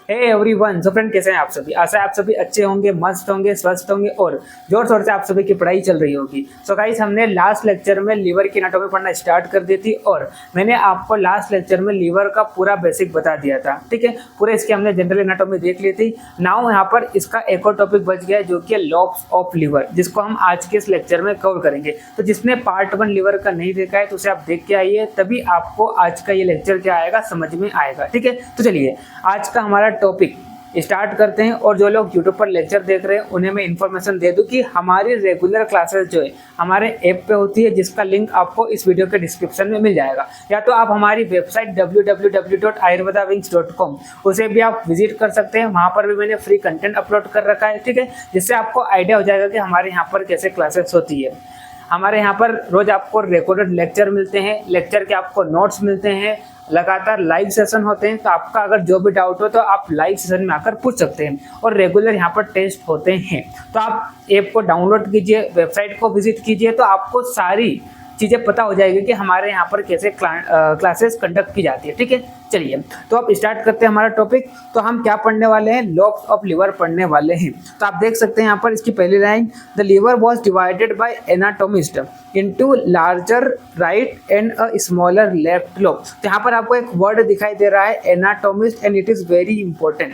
Hey everyone, so friend कैसे हैं आप सभी। आशा है आप सभी अच्छे होंगे, मस्त होंगे, स्वस्थ होंगे और जोर शोर से आप सभी की पढ़ाई चल रही होगी। सो गाइस, हमने लास्ट लेक्चर में लीवर की एनाटॉमी पढ़ना स्टार्ट कर दी थी और मैंने आपको लास्ट लेक्चर में लीवर का पूरा बेसिक बता दिया था। ठीक है, पूरे इसकी हमने जनरल एनाटॉमी देख ली थी। नाउ यहाँ पर इसका एक और टॉपिक बच गया है जो कि लॉब्स ऑफ लीवर, जिसको हम आज के इस लेक्चर में कवर करेंगे। तो जिसने पार्ट 1 लीवर का नहीं देखा है तो उसे आप देख के आइए, तभी आपको आज का ये लेक्चर क्या आएगा समझ में आएगा। ठीक है, तो चलिए आज का हमारा टॉपिक स्टार्ट करते हैं। और जो लोग यूट्यूब पर लेक्चर देख रहे हैं उन्हें मैं इन्फॉर्मेशन दे दूं कि हमारी रेगुलर क्लासेस जो है हमारे ऐप पे होती है, जिसका लिंक आपको इस वीडियो के डिस्क्रिप्शन में मिल जाएगा। या तो आप हमारी वेबसाइट www.ayurvedawings.com उसे भी आप विजिट कर सकते हैं। वहाँ पर भी मैंने फ्री कंटेंट अपलोड कर रखा है। ठीक है, जिससे आपको आइडिया हो जाएगा कि हमारे यहाँ पर कैसे क्लासेस होती है। हमारे यहाँ पर रोज आपको रिकॉर्डेड लेक्चर मिलते हैं, लेक्चर के आपको नोट्स मिलते हैं, लगातार लाइव सेशन होते हैं। तो आपका अगर जो भी डाउट हो तो आप लाइव सेशन में आकर पूछ सकते हैं और रेगुलर यहाँ पर टेस्ट होते हैं। तो आप ऐप को डाउनलोड कीजिए, वेबसाइट को विजिट कीजिए, तो आपको सारी चीज़ें पता हो जाएगी कि हमारे यहाँ पर कैसे क्लासेस कंडक्ट की जाती है। ठीक है, चलिए तो अब स्टार्ट करते हैं हमारा टॉपिक। तो हम क्या पढ़ने वाले हैं, लॉब्स ऑफ लीवर पढ़ने वाले हैं। तो आप देख सकते हैं यहाँ पर इसकी पहली line, the liver was divided by anatomist into larger right and a smaller left lobe. तो यहाँ पर आपको एक वर्ड दिखाई दे रहा है anatomist, and it is very important.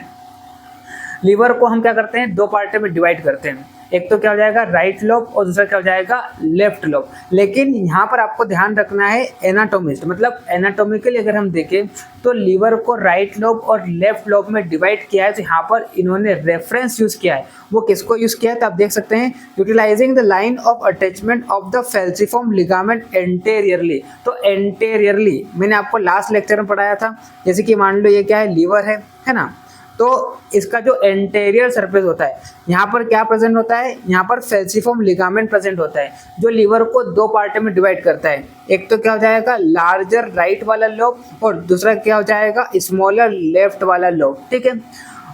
Liver को हम क्या करते हैं, दो पार्ट में डिवाइड करते हैं। एक तो क्या हो जाएगा राइट लोब और दूसरा क्या हो जाएगा लेफ्ट लोब। लेकिन यहाँ पर आपको ध्यान रखना है एनाटोमिस्ट, मतलब एनाटोमिकली अगर हम देखें तो लीवर को राइट लोब और लेफ्ट लोब में डिवाइड किया है। तो यहाँ पर इन्होंने रेफरेंस यूज किया है। वो किसको यूज किया है तो आप देख सकते हैं, utilising the line of attachment of the falciform ligament anteriorly. तो एंटेरियरली मैंने आपको लास्ट लेक्चर में पढ़ाया था। जैसे कि मान लो ये क्या है, लीवर है ना। तो इसका जो एंटेरियर सरफेस होता है यहाँ पर क्या प्रेजेंट होता है, यहाँ पर फैल्सिफॉर्म लिगामेंट प्रेजेंट होता है जो लीवर को दो पार्ट में डिवाइड करता है। एक तो क्या हो जाएगा लार्जर राइट वाला लोब और दूसरा क्या हो जाएगा स्मॉलर लेफ्ट वाला लोब। ठीक है,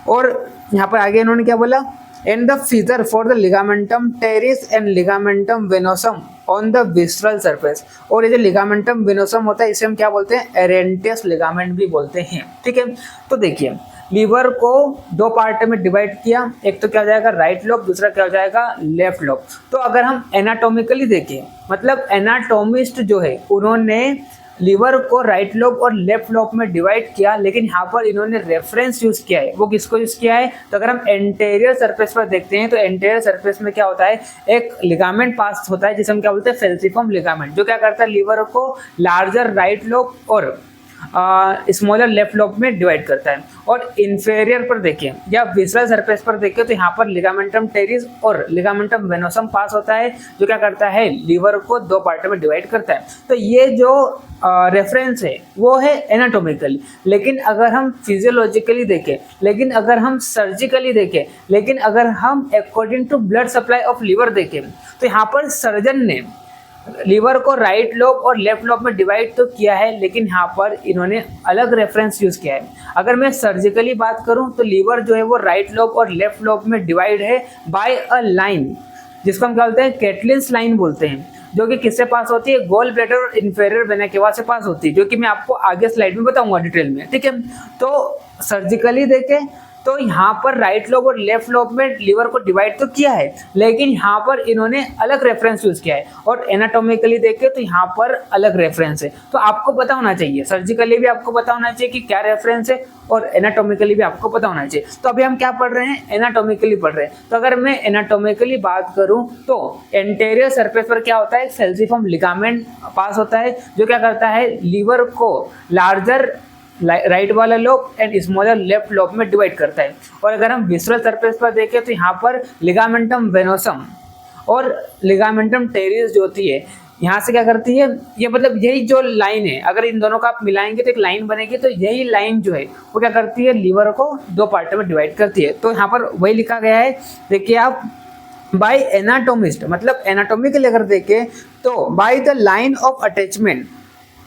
और यहाँ पर आगे इन्होंने क्या बोला, and the fissure for the ligamentum teres and ligamentum venosum on the visceral surface. और ये जो लिगामेंटम वेनोसम होता है इसे हम क्या बोलते हैं, एरेंटियस लिगामेंट भी बोलते हैं। ठीक है, तो देखिए लीवर को दो पार्ट में डिवाइड किया, एक तो क्या हो जाएगा राइट लोब, दूसरा क्या हो जाएगा लेफ्ट लोब। तो अगर हम एनाटॉमिकली देखें, मतलब एनाटोमिस्ट जो है उन्होंने लीवर को राइट लोब और लेफ्ट लोब में डिवाइड किया, लेकिन यहाँ पर इन्होंने रेफरेंस यूज किया है। वो किसको यूज किया है, तो अगर हम एंटेरियर सरफेस पर देखते हैं तो एंटेरियर सरफेस में क्या होता है, एक लिगामेंट पास होता है जिसे हम क्या बोलते हैं फैल्सिफॉर्म लिगामेंट, जो क्या करता है लीवर को लार्जर राइट लोब और स्मॉलर लेफ्ट लोब में डिवाइड करता है। और इंफेरियर पर देखें या विसरल सरफेस पर देखें तो यहाँ पर लिगामेंटम टेरिस और लिगामेंटम वेनोसम पास होता है, जो क्या करता है लीवर को दो पार्ट में डिवाइड करता है। तो ये जो रेफरेंस है वो है एनाटोमिकली। लेकिन अगर हम फिजियोलॉजिकली देखें, लेकिन अगर हम सर्जिकली देखें, लेकिन अगर हम according to blood supply of liver देखें तो यहाँ पर सर्जन ने लीवर को राइट लोब और लेफ्ट लोब में डिवाइड तो किया है, लेकिन यहाँ पर इन्होंने अलग रेफरेंस यूज किया है। अगर मैं सर्जिकली बात करूँ तो लीवर जो है वो राइट लोब और लेफ्ट लोब में डिवाइड है बाय अ लाइन, जिसको हम क्या बोलते हैं कैटलिन्स लाइन बोलते हैं, जो कि किससे पास होती है, गोल ब्लैडर और इन्फेरियर वेना केवा से पास होती है, जो कि मैं आपको आगे स्लाइड में बताऊंगा डिटेल में। ठीक है, तो सर्जिकली देखें तो यहाँ पर राइट लोब और लेफ्ट लोब में लीवर को डिवाइड तो किया है, लेकिन यहाँ पर इन्होंने अलग रेफरेंस यूज किया है। और एनाटोमिकली देखें तो यहाँ पर अलग रेफरेंस है। तो आपको पता होना चाहिए, सर्जिकली भी आपको पता होना चाहिए कि क्या रेफरेंस है और एनाटोमिकली भी आपको पता होना चाहिए। तो अभी हम क्या पढ़ रहे हैं, एनाटोमिकली पढ़ रहे हैं। तो अगर मैं एनाटोमिकली बात करूं तो एंटेरियर सरफेस पर क्या होता है, फैल्सिफॉर्म लिगामेंट पास होता है, जो क्या करता है लीवर को लार्जर राइट वाला lobe and smaller left lobe में डिवाइड करता है। और अगर हम विसरल सरफेस पर देखें तो यहाँ पर लिगामेंटम वेनोसम और लिगामेंटम टेरिस जो होती है यहाँ से क्या करती है, ये मतलब यही जो लाइन है अगर इन दोनों का आप मिलाएंगे तो एक लाइन बनेगी। तो यही लाइन जो है वो क्या करती है, लीवर को दो पार्ट में डिवाइड करती है। तो यहाँ पर वही लिखा गया है, देखिए आप, बाय एनाटोमिस्ट, मतलब एनाटोमिकली अगर देखें तो by the line of attachment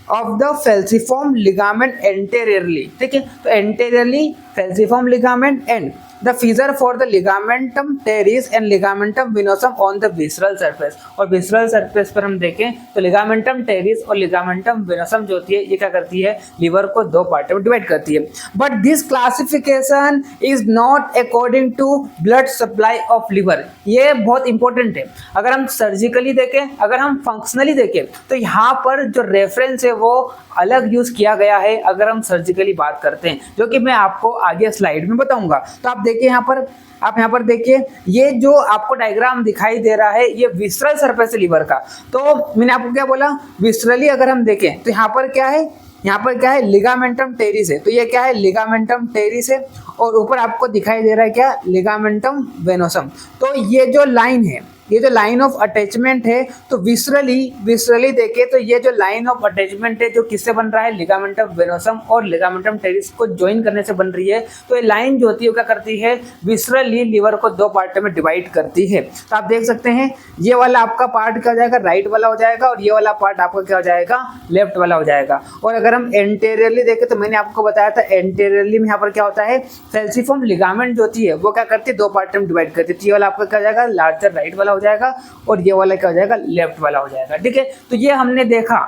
of the falciform ligament anteriorly. ठीक है, तो anteriorly falciform ligament and the fissure for the ligamentum teres and ligamentum venosum on the visceral surface. और विसरल सरफेस पर हम देखें तो लिगामेंटम टेरिस और ligamentum venosum जो होती है ये क्या करती है, लिवर को दो पार्ट में डिवाइड करती है। But this classification is not according to blood supply of liver. ये बहुत इंपॉर्टेंट है। अगर हम सर्जिकली देखें, अगर हम फंक्शनली देखें तो यहाँ पर जो रेफरेंस है वो अलग यूज किया गया है अगर हम सर्जिकली बात करते हैं, जो कि मैं आपको आगे स्लाइड में बताऊंगा। तो आप देखिए यहाँ पर, आप यहाँ पर देखिए ये जो आपको डायग्राम दिखाई दे रहा है ये विसरल सरफेस है लिवर का। तो मैंने आपको क्या बोला, विसरली अगर हम देखें तो यहाँ पर क्या है, यहाँ पर क्या है, लिगामेंटम टेरिस है। तो ये क्या है, लिगामेंटम टेरिस है। और ऊपर आपको दिखाई दे रहा है क्या, लिगामेंटम वेनोसम। तो ये जो लाइन है, ये जो लाइन ऑफ अटैचमेंट है, तो विसरली देखे तो ये जो लाइन ऑफ अटैचमेंट है जो किससे बन रहा है, लिगामेंटम वेनोसम और लिगामेंटम टेरिस को ज्वाइन करने से बन रही है। तो ये लाइन जो होती है वो क्या करती है, विसरली लिवर को दो पार्ट में डिवाइड करती है। तो आप देख सकते हैं ये वाला आपका पार्ट क्या हो जाएगा, राइट वाला हो जाएगा, और ये वाला पार्ट आपका क्या हो जाएगा, लेफ्ट वाला हो जाएगा। और अगर हम एंटेरियरली देखें तो मैंने आपको बताया था एंटेरियरली में यहाँ पर क्या होता है, सेल्सिफॉर्म लिगामेंट जो होती है वो क्या करती है, दो पार्ट में डिवाइड करती है। ये वाला आपका क्या हो जाएगा, लार्जर राइट वाला हो जाएगा, और ये वाला क्या हो जाएगा, लेफ्ट वाला हो जाएगा। ठीक है, तो ये हमने देखा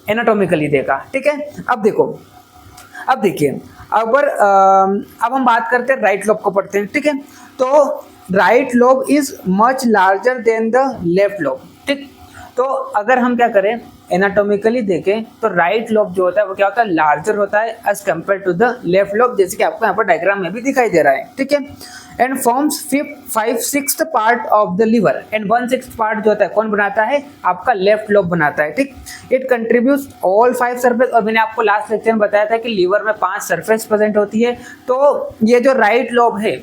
एनाटॉमिकली देखा। ठीक है, अब देखो, अब देखिए, अब हम बात करते हैं राइट लोब को पढ़ते हैं। ठीक है, तो right lobe is much larger than the left lobe. ठीक, तो अगर हम क्या करें, एनाटॉमिकली देखें तो राइट लोब जो होता है वो क्या होता है, लार्जर होता है as compare to the left lobe, जैसे कि आपको यहाँ पर डायग्राम में भी दिखाई दे रहा है। ठीक है, and forms 5/6 part of the liver, and 1/6 part जो होता है कौन बनाता है, आपका लेफ्ट लोब बनाता है। ठीक, इट कंट्रीब्यूट्स ऑल 5 सरफेस। और मैंने आपको लास्ट लेक्चर में बताया था कि लिवर में 5 सरफेस प्रेजेंट होती है। तो ये जो राइट लोब है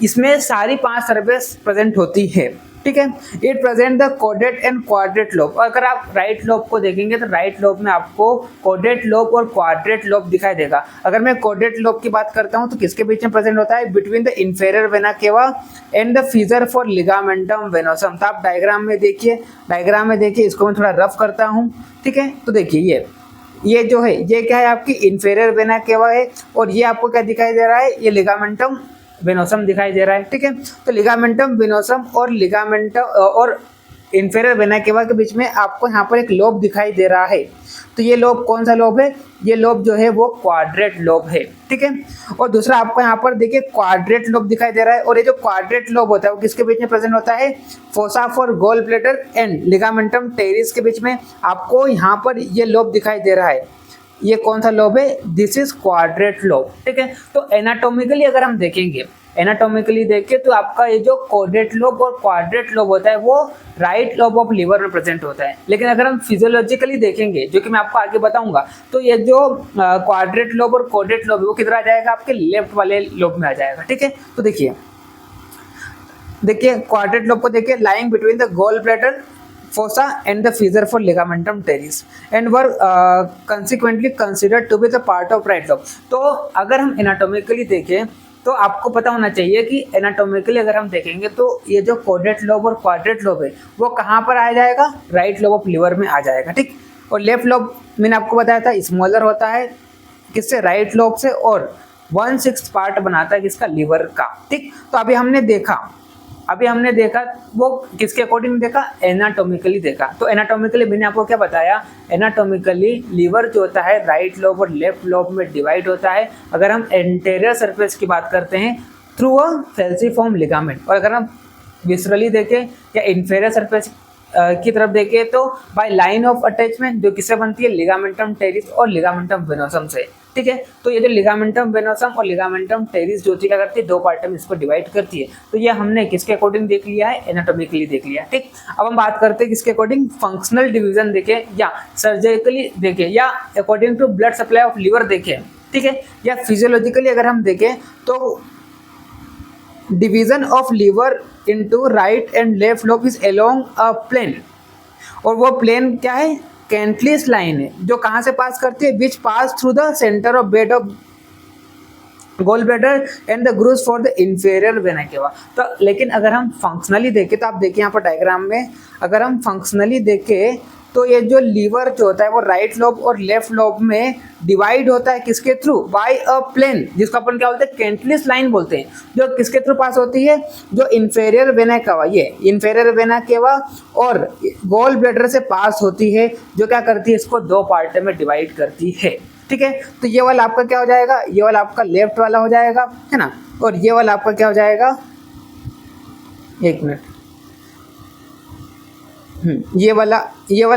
इसमें सारी 5 सरफेस प्रेजेंट होती है। ठीक है, it present the caudate and quadrate lobe. और अगर आप राइट लोब को देखेंगे तो राइट लोब में आपको कोडेट लोब और क्वाड्रेट लोब दिखाई देगा। अगर मैं कोडेट लोब की बात करता हूं तो किसके बीच में प्रेजेंट होता है, between the inferior vena cava and the fissure for ligamentum venosum. तो आप डायग्राम में देखिए, डायग्राम में देखिए, इसको मैं थोड़ा रफ करता हूँ। ठीक है, तो देखिए ये जो है ये क्या है, आपकी इंफेरियर वेना केवा है, और ये आपको क्या दिखाई दे रहा है, ये लिगामेंटम वेनोसम दिखाई दे रहा है। ठीक है, तो लिगामेंटम वेनोसम और लिगामेंटम और इंफेरियर वेना केवा के बीच में आपको यहाँ पर एक लोब दिखाई दे रहा है। तो ये लोब कौन सा लोब है, ये लोब जो है वो क्वाड्रेट लोब है। ठीक है, और दूसरा आपको यहाँ पर देखिए क्वाड्रेट लोब दिखाई दे रहा है, और ये जो क्वाड्रेट लोब होता है वो किसके बीच में प्रेजेंट होता है, fossa for goal bladder and ligamentum terrace के बीच में आपको यहाँ पर ये लोब दिखाई दे रहा है। ये कौन सा लोब है, दिस इज क्वाड्रेट लोब। ठीक है, तो एनाटॉमिकली अगर हम देखेंगे, एनाटॉमिकली देखें तो आपका ये जो कोडेट लोब और क्वाड्रेट लोब होता है वो राइट लोब ऑफ लिवर में प्रेजेंट होता है। लेकिन अगर हम फिजियोलॉजिकली देखेंगे, जो कि मैं आपको आगे बताऊंगा, तो ये जो क्वाड्रेट लोब और कोडेट लोब है वो किधर आ जाएगा, आपके लेफ्ट वाले लोब में आ जाएगा। ठीक है, तो देखिए क्वाड्रेट लोब को देखिए, lying between the gall bladder fossa and the fissure for ligamentum teres and were consequently considered to be the part of right lobe। तो अगर हम एनाटॉमिकली देखें तो आपको पता होना चाहिए कि एनाटॉमिकली अगर हम देखेंगे तो ये जो कोडेट लोब और क्वाड्रेट लोब है वो कहाँ पर आ जाएगा, राइट लोब ऑफ लिवर में आ जाएगा। ठीक, और लेफ्ट लोब मैंने आपको बताया था स्मॉलर होता है किससे, राइट लोब से, और 1/6 पार्ट बनाता है किसका, लिवर का। ठीक, तो अभी हमने देखा वो किसके अकॉर्डिंग देखा, एनाटॉमिकली देखा। तो एनाटॉमिकली मैंने आपको क्या बताया, एनाटॉमिकली लिवर जो होता है राइट लोब और लेफ्ट लोब में डिवाइड होता है। अगर हम एंटेरियर सरफेस की बात करते हैं थ्रू अ सेल्सिफॉर्म लिगामेंट, और अगर हम विसरली देखें या इंफेरियर सरफेस की तरफ देखें तो बाय लाइन ऑफ अटैचमेंट, जो किससे बनती है, लिगामेंटम टेरिस और लिगामेंटम वेनोसम से। ठीक है, तो ये जो लिगामेंटम वेनोसम और लिगामेंटम टेरिस जो क्या करती है, दो पार्ट में इसको डिवाइड करती है। तो ये हमने किसके अकॉर्डिंग देख लिया है, एनाटॉमिकली देख लिया। ठीक, अब हम बात करते हैं किसके अकॉर्डिंग, फंक्शनल डिवीजन देखें या सर्जिकली देखें या according to blood supply of liver देखें। ठीक है, या फिजियोलॉजिकली अगर हम देखें तो division of liver into right and left lobe is along a plane, और वो प्लेन क्या है, कैंटलिस लाइन है, जो कहाँ से पास करती है, which pass through the centre of bed of gall bladder and the grooves for the inferior vena cava. तो लेकिन अगर हम फंक्शनली देखें तो आप देखिए यहाँ पर डायग्राम में, अगर हम फंक्शनली देखें तो ये जो लीवर जो होता है वो राइट लोब और लेफ्ट लोब में डिवाइड होता है किसके थ्रू, बाय अ प्लेन, जिसको अपन क्या बोलते हैं, कैंटिलिस लाइन बोलते हैं, जो किसके थ्रू पास होती है, जो इंफेरियर वेना केवा, ये इंफेरियर वेना केवा और गॉल ब्लैडर से पास होती है, जो क्या करती है, इसको दो पार्ट में डिवाइड करती है। ठीक है, तो ये वाला आपका क्या हो जाएगा, ये वाला आपका लेफ्ट वाला हो जाएगा, है ना, और ये वाला आपका क्या हो जाएगा, एक मिनट, ये वाला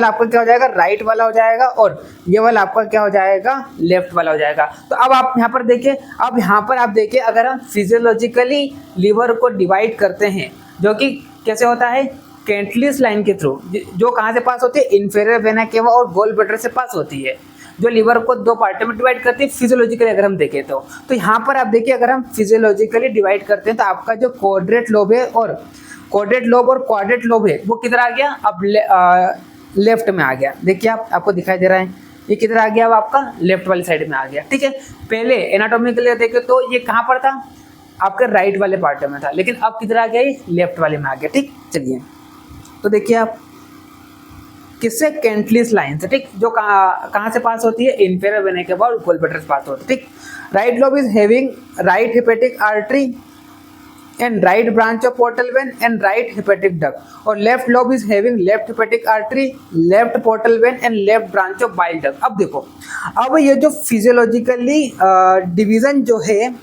आपका क्या हो जाएगा, राइट वाला हो जाएगा, और ये वाला आपका क्या हो जाएगा, लेफ्ट वाला हो जाएगा। तो अब आप यहाँ पर देखिए, अब यहाँ पर आप देखिए, अगर हम फिजियोलॉजिकली लीवर को डिवाइड करते हैं, जो कि कैसे होता है, कैंटिलिस लाइन के थ्रू, जो कहाँ से पास होती है, इंफेरियर वेना केवा और गॉल ब्लैडर से पास होती है, जो लीवर को दो पार्ट में डिवाइड करती है फिजियोलॉजिकली अगर हम देखें तो यहाँ पर आप देखिए, अगर हम फिजियोलॉजिकली डिवाइड करते हैं तो आपका जो क्वाड्रेट लोब है और क्वाड्रेट लोब है वो किधर आ गया, अब लेफ्ट में आ गया। देखिए आपको दिखाई दे रहा है, ये किधर आ गया, अब आपका लेफ्ट वाली साइड में आ गया। ठीक है, पहले एनाटॉमिकली देखे तो ये कहाँ पर था, आपके राइट वाले पार्ट में था, लेकिन अब किधर आ गया, ये लेफ्ट वाले में आ गया। ठीक, चलिए तो देखिए आप किससे, कैंटिलिस लाइन से, ठीक, जो कहाँ से पास होती है, इंफेरियर वेना केवा और गॉल ब्लैडर से पास होती है। ठीक, right lobe is having right hepatic artery and right branch of portal vein and right hepatic duct, और left lobe is having left hepatic artery, left portal vein and left branch of bile duct. अब देखो, अब ये जो physiologically division जो है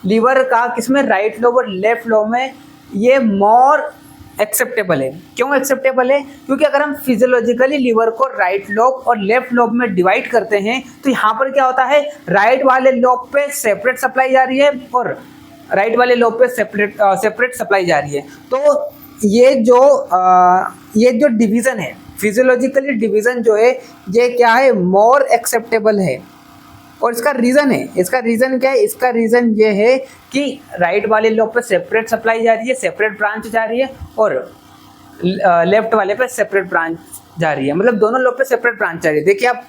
liver का, किसमें, राइट लोब और लेफ्ट लोब में, ये मोर एक्सेप्टेबल है। क्यों एक्सेप्टेबल है, क्योंकि अगर हम फिजियोलॉजिकली लीवर को राइट लोब और लेफ्ट लोब में डिवाइड करते हैं तो यहाँ पर क्या होता है, राइट वाले लोब पे सेपरेट सप्लाई जा रही है और राइट वाले लोब पे सेपरेट सप्लाई जा रही है। तो ये जो डिवीज़न है, फिजियोलॉजिकली डिवीज़न जो है, ये क्या है, मोर एक्सेप्टेबल है। और इसका रीज़न है, इसका रीज़न क्या है, इसका रीज़न ये है कि राइट वाले लोब पे सेपरेट सप्लाई जा रही है, सेपरेट ब्रांच जा रही है, और लेफ्ट वाले पे सेपरेट ब्रांच जा रही है, मतलब दोनों लोब पे सेपरेट ब्रांच जा रही है। देखिए आप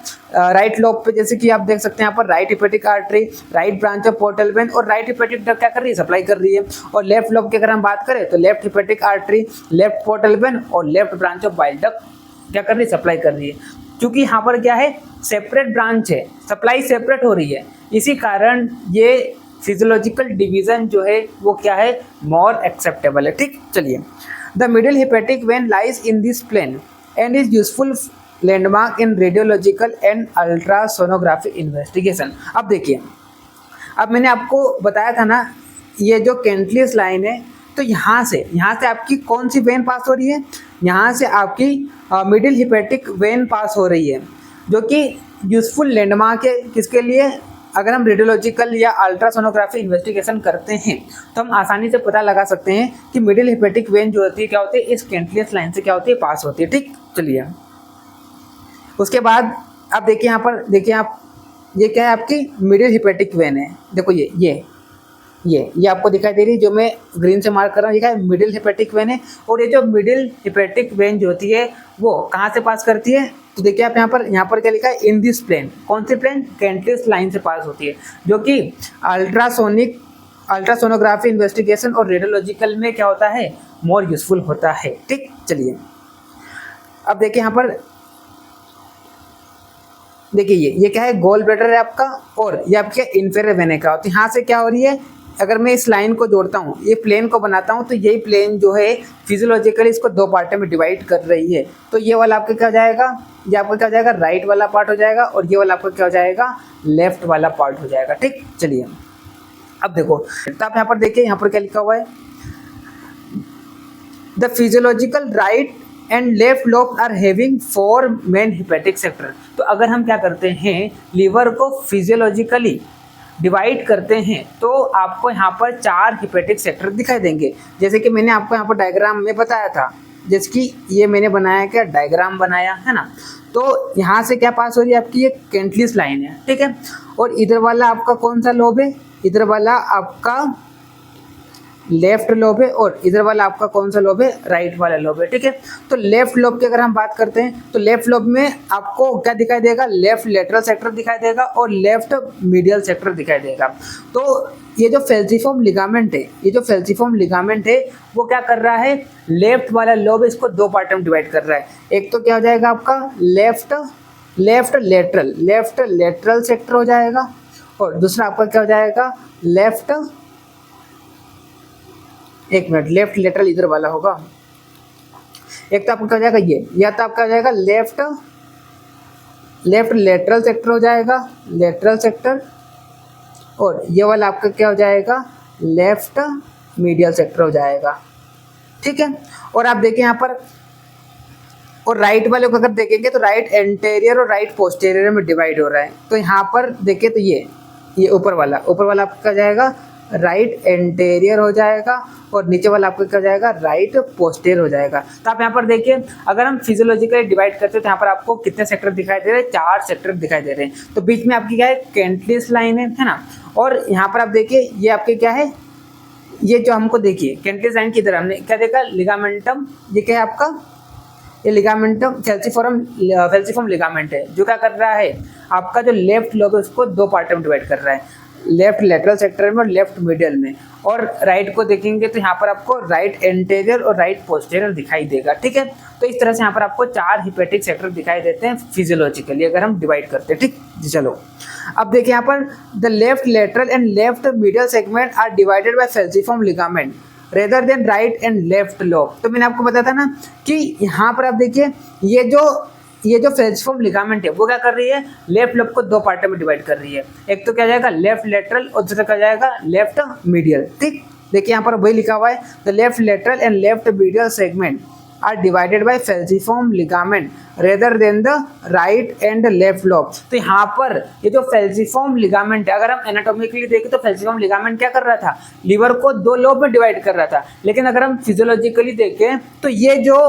राइट लोब पे जैसे कि आप देख सकते हैं यहाँ पर right hepatic artery, right branch of portal vein और राइट हेपेटिक डक्ट क्या कर रही है, सप्लाई कर रही है। और लेफ्ट लोब की अगर हम बात करें तो left hepatic artery, left portal vein और left branch of bile duct क्या कर रही है, सप्लाई कर रही है। क्योंकि यहाँ पर क्या है, सेपरेट ब्रांच है, सप्लाई सेपरेट हो रही है, इसी कारण ये फिजियोलॉजिकल डिवीजन जो है वो क्या है, मोर एक्सेप्टेबल है। ठीक, चलिए, the middle hepatic vein lies in this plane and is useful landmark in radiological and ultrasonography investigation. अब देखिए, अब मैंने आपको बताया था ना, ये जो कैंटिलिस लाइन है, तो यहाँ से आपकी कौन सी वेन पास हो रही है, यहाँ से आपकी मिडिल हिपेटिक वेन पास हो रही है, जो कि यूजफुल लैंडमार्क है किसके लिए, अगर हम रेडियोलॉजिकल या अल्ट्रासोनोग्राफी इन्वेस्टिगेशन करते हैं तो हम आसानी से पता लगा सकते हैं कि मिडिल हिपेटिक वेन जो होती है क्या होती है, इस कैंटिलिस लाइन से क्या होती है, पास होती है। ठीक, चलिए उसके बाद अब देखिए, यहाँ पर देखिए आप, ये क्या है, आपकी मिडिल हिपेटिक वेन है। देखो ये आपको दिखाई दे रही है, जो मैं ग्रीन से मार्क कर रहा हूँ, ये क्या है, मिडिल हिपेटिक वेन है। और ये जो मिडिल हिपेटिक वेन जो होती है वो कहाँ से पास करती है, तो देखिए आप यहाँ पर क्या लिखा है, इन दिस प्लेन, कौन सी प्लेन, कैंटिलिस लाइन से पास होती है, जो कि अल्ट्रासोनोग्राफी इन्वेस्टिगेशन और रेडियोलॉजिकल में क्या होता है, मोर यूजफुल होता है। ठीक, चलिए अब देखिए यहाँ पर देखिए, ये क्या है, गॉल ब्लैडर है आपका, और ये आपके इंफेरियर वेना का, तो यहाँ से क्या हो रही है, अगर मैं इस लाइन को जोड़ता हूँ, ये प्लेन को बनाता हूँ, तो यही प्लेन जो है फिजियोलॉजिकली इसको दो पार्टों में डिवाइड कर रही है। तो ये वाला आपका क्या हो जाएगा, ये आपका क्या हो जाएगा, राइट वाला पार्ट हो जाएगा, और ये वाला आपका क्या हो जाएगा, लेफ्ट वाला पार्ट हो जाएगा। ठीक, चलिए अब देखो, तो आप यहाँ पर देखिए, यहाँ पर क्या लिखा हुआ है, the physiological right and left lobe are having 4 main hepatic sector. तो अगर हम क्या करते हैं, लीवर को फिजियोलॉजिकली डिवाइड करते हैं तो आपको यहाँ पर 4 हिपेटिक सेक्टर दिखाई देंगे, जैसे कि मैंने आपको यहाँ पर डायग्राम में बताया था, जैसे कि ये मैंने बनाया, क्या डायग्राम बनाया है ना। तो यहाँ से क्या पास हो रही है, आपकी ये कैंटिलिस लाइन है, ठीक है। और इधर वाला आपका कौन सा लोब है, इधर वाला आपका लेफ्ट लोब है और इधर वाला आपका कौन सा लोब है, राइट वाला लोब है, ठीक है। तो लेफ्ट लोब की अगर हम बात करते हैं तो लेफ्ट लोब में आपको क्या दिखाई देगा, लेफ्ट लेटरल सेक्टर दिखाई देगा और लेफ्ट मीडियल सेक्टर दिखाई देगा। तो ये जो फेल्सीफॉर्म लिगामेंट है, ये जो फेल्सीफॉर्म लिगामेंट है वो क्या कर रहा है, लेफ्ट वाला लोब इसको दो पार्ट में डिवाइड कर रहा है। एक तो क्या हो जाएगा आपका लेफ्ट लेटरल सेक्टर हो जाएगा और दूसरा आपका क्या हो जाएगा, लेफ्ट लेटरल इधर वाला होगा। एक तो आपका क्या हो जाएगा ये, या तो आपका हो जाएगा लेफ्ट लेटरल सेक्टर हो जाएगा, लेटरल सेक्टर, और ये वाला आपका क्या हो जाएगा, लेफ्ट मीडियल सेक्टर हो जाएगा, ठीक है। और आप देखिए यहाँ पर, और राइट वाले को अगर देखेंगे तो राइट एंटेरियर और राइट पोस्टेरियर में डिवाइड हो रहा है। तो यहाँ पर देखिए तो ये ऊपर वाला आपका जाएगा राइट एंटेरियर हो जाएगा और नीचे वाला आपका क्या हो जाएगा, राइट पोस्टेरियर हो जाएगा। तो आप यहाँ पर देखिए अगर हम फिजियोलॉजिकली डिवाइड करते हैं तो यहाँ पर आपको कितने सेक्टर दिखाई दे रहे हैं, 4 सेक्टर दिखाई दे रहे हैं। तो बीच में आपकी क्या है, कैंटिलिस लाइन है ना। और यहाँ पर आप देखिए ये आपके क्या है, ये जो हमको देखिए कैंटिलिस लाइन की तरह हमने क्या देखा, लिगामेंटम, ये क्या है आपका, ये लिगामेंटम फेल्सीफॉर्म लिगामेंट है जो क्या कर रहा है, आपका जो लेफ्ट लोब है उसको दो पार्ट में डिवाइड कर रहा है, लेफ्ट लेटरल सेक्टर में और लेफ्ट मिडियल में। और राइट को देखेंगे तो यहाँ पर आपको राइट एंटेरियर और राइट पोस्टेरियर दिखाई देगा, ठीक है। तो इस तरह से यहाँ पर आपको 4 हिपेटिक सेक्टर दिखाई देते हैं फिजियोलॉजिकली अगर हम डिवाइड करते हैं, ठीक जी। चलो अब देखिए यहाँ पर the left lateral and left medial segment are divided by falciform ligament rather than right and left lobe. तो मैंने आपको बताया था ना कि यहाँ पर आप देखिए ये जो फेल्सीफॉर्म लिगामेंट है वो क्या कर रही है, लेफ्ट लोब को दो पार्टों में डिवाइड कर रही है। एक तो क्या जाएगा लेफ्ट लेटरल और दूसरा क्या जाएगा लेफ्ट मीडियल, ठीक। देखिए यहाँ पर वही लिखा हुआ है, the left lateral and left medial segment are divided by falciform ligament rather than the right and left lobe. तो यहाँ पर ये जो फेल्सीफॉर्म लिगामेंट है, अगर हम एनाटॉमिकली देखें तो फेल्सीफॉर्म लिगामेंट क्या कर रहा था, लीवर को दो लोब में डिवाइड कर रहा था। लेकिन अगर हम फिजियोलॉजिकली देखें तो ये जो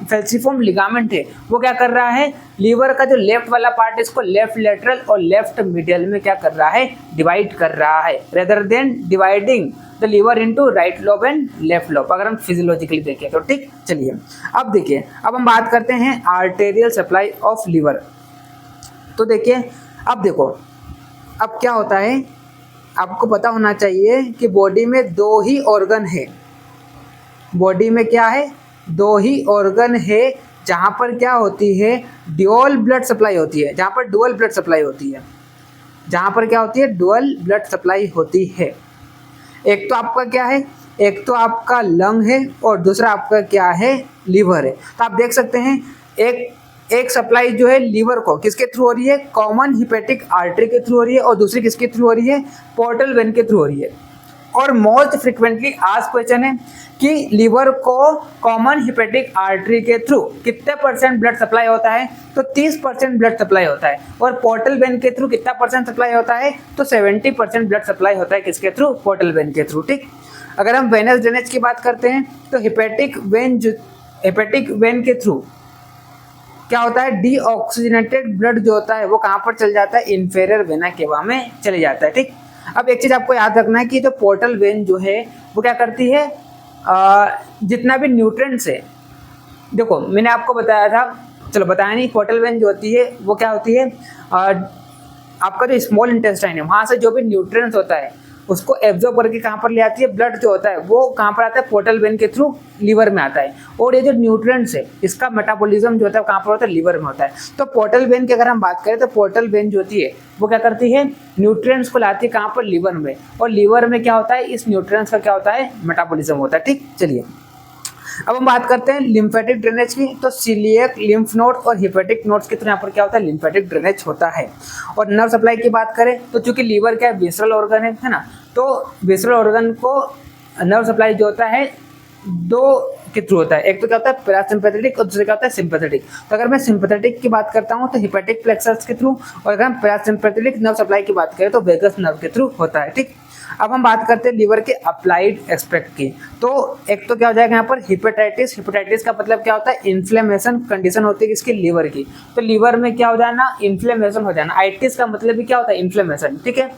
फेल्सीफॉर्म लिगामेंट है वो क्या कर रहा है, लीवर का जो लेफ्ट वाला पार्ट है इसको लेफ्ट लेटरल और लेफ्ट मिडियल में क्या कर रहा है, डिवाइड कर रहा है, rather than dividing the liver into right lobe and left lobe, अगर हम फिजियोलॉजिकली देखें तो, ठीक। चलिए अब देखिए, अब हम बात करते हैं आर्टेरियल सप्लाई ऑफ लीवर। तो देखिए अब देखो, अब क्या होता है, आपको पता होना चाहिए कि बॉडी में दो ही ऑर्गन है, बॉडी में क्या है, दो ही ऑर्गन है जहाँ पर क्या होती है, ड्यूअल ब्लड सप्लाई होती है, जहाँ पर डुअल ब्लड सप्लाई होती है, जहाँ पर क्या होती है, डुअल ब्लड सप्लाई होती है। एक तो आपका क्या है, एक तो आपका लंग है और दूसरा आपका क्या है, लीवर है। तो आप देख सकते हैं एक सप्लाई जो है लीवर को किसके थ्रू हो रही है, कॉमन हिपेटिक आर्टरी के थ्रू हो रही है और दूसरी किसके थ्रू हो रही है, पोर्टल वेन के थ्रू हो रही है। और मोस्ट फ्रिक्वेंटली आज क्वेश्चन है कि लीवर को कॉमन हिपेटिक आर्टरी के थ्रू कितने % ब्लड सप्लाई होता है, तो 30% ब्लड सप्लाई होता है। और पोर्टल वेन के थ्रू कितना % सप्लाई होता है, तो 70% ब्लड सप्लाई होता है किसके थ्रू, पोर्टल वेन के थ्रू, ठीक। अगर हम वेनस ड्रेनेज की बात करते हैं तो हिपेटिक वेन के थ्रू क्या होता है, डीऑक्सीजनेटेड ब्लड जो होता है वो कहाँ पर चल जाता है, इंफीरियर वेना केवा में चले जाता है, ठीक। अब एक चीज़ आपको याद रखना है कि जो पोर्टल वेन जो है वो क्या करती है, जितना भी न्यूट्रिएंट्स है, देखो मैंने आपको बताया था, चलो बताया नहीं, पोर्टल वेन जो होती है वो क्या होती है, आपका जो स्मॉल इंटेस्टाइन है वहाँ से जो भी न्यूट्रिएंट्स होता है उसको एब्जॉर्ब करके कहाँ पर ले आती है, ब्लड जो होता है वो कहाँ पर आता है, पोर्टल वेन के थ्रू लीवर में आता है। और ये जो न्यूट्रिएंट्स है इसका मेटाबॉलिज्म जो होता है कहाँ पर होता है, लीवर में होता है। तो पोर्टल वेन की अगर हम बात करें तो पोर्टल वेन जो होती है वो क्या करती है, न्यूट्रिएंट्स को लाती है कहाँ पर, लीवर में। और लीवर में क्या होता है, इस न्यूट्रिएंट्स का क्या होता है, मेटाबॉलिज्म होता है, ठीक। चलिए अब हम बात करते हैं लिम्फेटिक ड्रेनेज की। तो सीलिएक, लिम्फ नोड्स और हिपेटिक नोड्स के थ्रू यहाँ पर क्या होता है, लिम्फेटिक ड्रेनेज होता है। और नर्व सप्लाई की बात करें तो चूंकि लीवर क्या है, विसरल ऑर्गन है ना, तो विसरल ऑर्गन को नर्व सप्लाई जो होता है दो के थ्रू होता है, एक तो क्या होता है पैरासिम्पैथेटिक और दूसरा क्या होता है सिंपैथेटिक। तो अगर मैं सिंपैथेटिक की बात करता हूँ तो हिपेटिक प्लेक्सस के थ्रू, और अगर हम पैरासिम्पैथेटिक नर्व सप्लाई की बात करें तो वेगस नर्व के थ्रू होता है, ठीक। अब हम बात करते हैं लीवर के अप्लाइड एस्पेक्ट की। तो एक तो क्या हो जाएगा यहाँ पर हिपेटाइटिस। हिपेटाइटिस का मतलब क्या होता है, इन्फ्लेमेशन कंडीशन होती है इसकी लीवर की। तो लीवर में क्या हो जाना, इन्फ्लेमेशन हो जाना। आइटिस का मतलब भी क्या होता है, इन्फ्लेमेशन, ठीक है।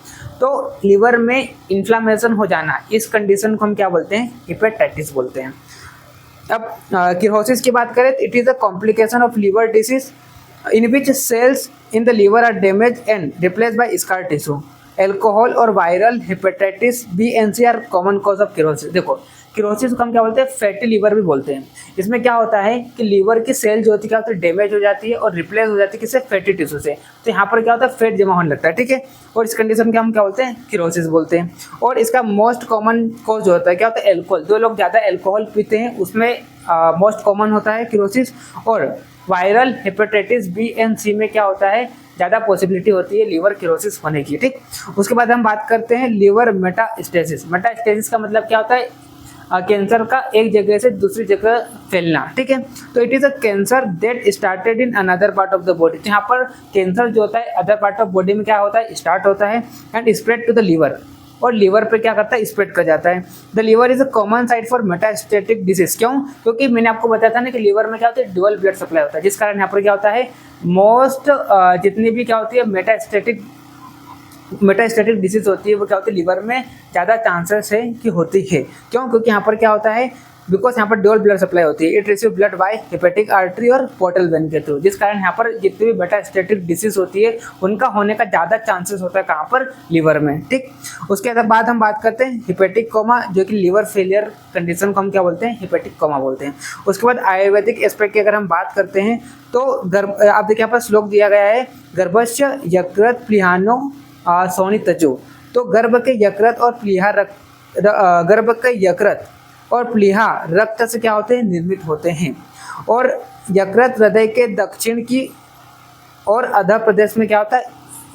तो लीवर में इन्फ्लेमेशन हो जाना, इस कंडीशन को हम क्या बोलते हैं, हिपेटाइटिस बोलते हैं। अब किरोसिस की बात करें तो it is a complication of liver disease in which cells in the liver are damage and replace by scar tissue. Alcohol और viral hepatitis B and C are common cause of cirrhosis. देखो cirrhosis को हम क्या बोलते हैं, fatty liver भी बोलते हैं। इसमें क्या होता है कि लीवर की सेल जो होती है क्या होती है, डैमेज हो जाती है और रिप्लेस हो जाती है किससे, फैटी टिश्यू से। तो यहाँ पर क्या होता है, फैट जमा होने लगता है, ठीक है। और इस कंडीशन को हम क्या बोलते हैं, किरोसिस बोलते हैं। और इसका मोस्ट कॉमन कॉज जो होता है क्या होता है, एल्कोहल। जो लोग ज़्यादा एल्कोहल पीते हैं उसमें मोस्ट कॉमन होता है किरोसिस। और वायरल हेपेटाइटिस बी एंड सी में क्या होता है, ज़्यादा पॉसिबिलिटी होती है लीवर किरोसिस होने की, ठीक। उसके बाद हम बात करते हैं लीवर मेटास्टेसिस। मेटास्टेसिस का मतलब क्या होता है, कैंसर का एक जगह से दूसरी जगह फैलना, ठीक है। तो it is a cancer that started in another part of the body. तो यहाँ पर कैंसर जो होता है अदर पार्ट ऑफ बॉडी में क्या होता है, स्टार्ट होता है and spread to the liver. और लीवर पे क्या करता है, स्प्रेड कर जाता है। The liver is a common site for metastatic disease. क्यों, क्योंकि मैंने आपको बताया था ना कि लीवर में क्या होता है, ड्यूअल ब्लड सप्लाई होता है, जिस कारण यहाँ पर क्या होता है, मोस्ट जितनी भी क्या होती है मेटास्टेटिक डिसीज होती है वो क्या होती है, लीवर में ज़्यादा चांसेस है कि होती है। क्यों, क्योंकि यहाँ पर क्या होता है, बिकॉज यहाँ पर ड्यूअल ब्लड सप्लाई होती है। It receive blood bye hepatic artery और पोर्टल वेन के थ्रू, जिस कारण यहाँ पर जितनी भी मेटास्टेटिक डिसीज होती है उनका होने का ज़्यादा चांसेस होता है कहाँ पर, लीवर में, ठीक। उसके बाद हम बात करते हैं हिपेटिक कोमा, जो कि लीवर फेलियर कंडीशन को हम क्या बोलते हैं, हिपेटिक कोमा बोलते हैं। उसके बाद आयुर्वेदिक एस्पेक्ट की अगर हम बात करते हैं तो आप देखिए यहाँ पर श्लोक दिया गया है, गर्भस्य यकृत प्लिहानो सोनी तजो। तो गर्भ के यकृत और प्लीहा गर्भ के यकृत और प्लीहा रक्त से क्या होते हैं, निर्मित होते हैं। और यकृत हृदय के दक्षिण की और आंध्र प्रदेश में क्या होता है,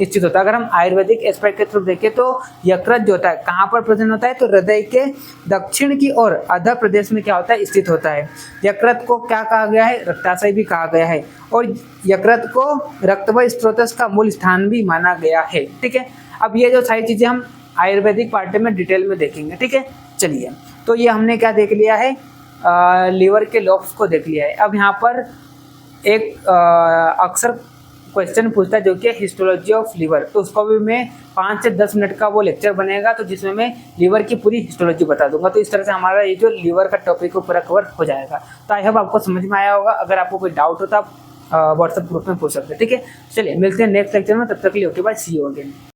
स्थित होता है। अगर हम आयुर्वेदिक एस्पेक्ट के थ्रू देखें तो यकृत जो होता है कहाँ पर प्रेजेंट होता है, तो हृदय के दक्षिण की और आंध्र प्रदेश में क्या होता है, स्थित होता है। यकृत को क्या कहा गया है, रक्ताशय भी कहा गया है। और यकृत को रक्तवाहिनी स्रोत का मूल स्थान भी माना गया है, ठीक है। अब ये जो सारी चीज़ें हम आयुर्वेदिक पार्ट में डिटेल में देखेंगे, ठीक है। चलिए, तो ये हमने क्या देख लिया है, लीवर के लॉब्स को देख लिया है। अब यहाँ पर एक अक्सर क्वेश्चन पूछता है जो कि हिस्टोलॉजी ऑफ लीवर। तो उसको भी मैं 5 से 10 मिनट का वो लेक्चर बनेगा, तो जिसमें मैं लीवर की पूरी हिस्टोलॉजी बता दूंगा। तो इस तरह से हमारा ये जो लीवर का टॉपिक है पूरा कवर हो जाएगा। तो आई होप आपको समझ में आया होगा। अगर आपको कोई डाउट हो तो आप व्हाट्सएप ग्रुप में पूछ सकते हैं, ठीक है। चलिए मिलते हैं नेक्स्ट लेक्चर में, तब तक के लिए okay bye, see you again.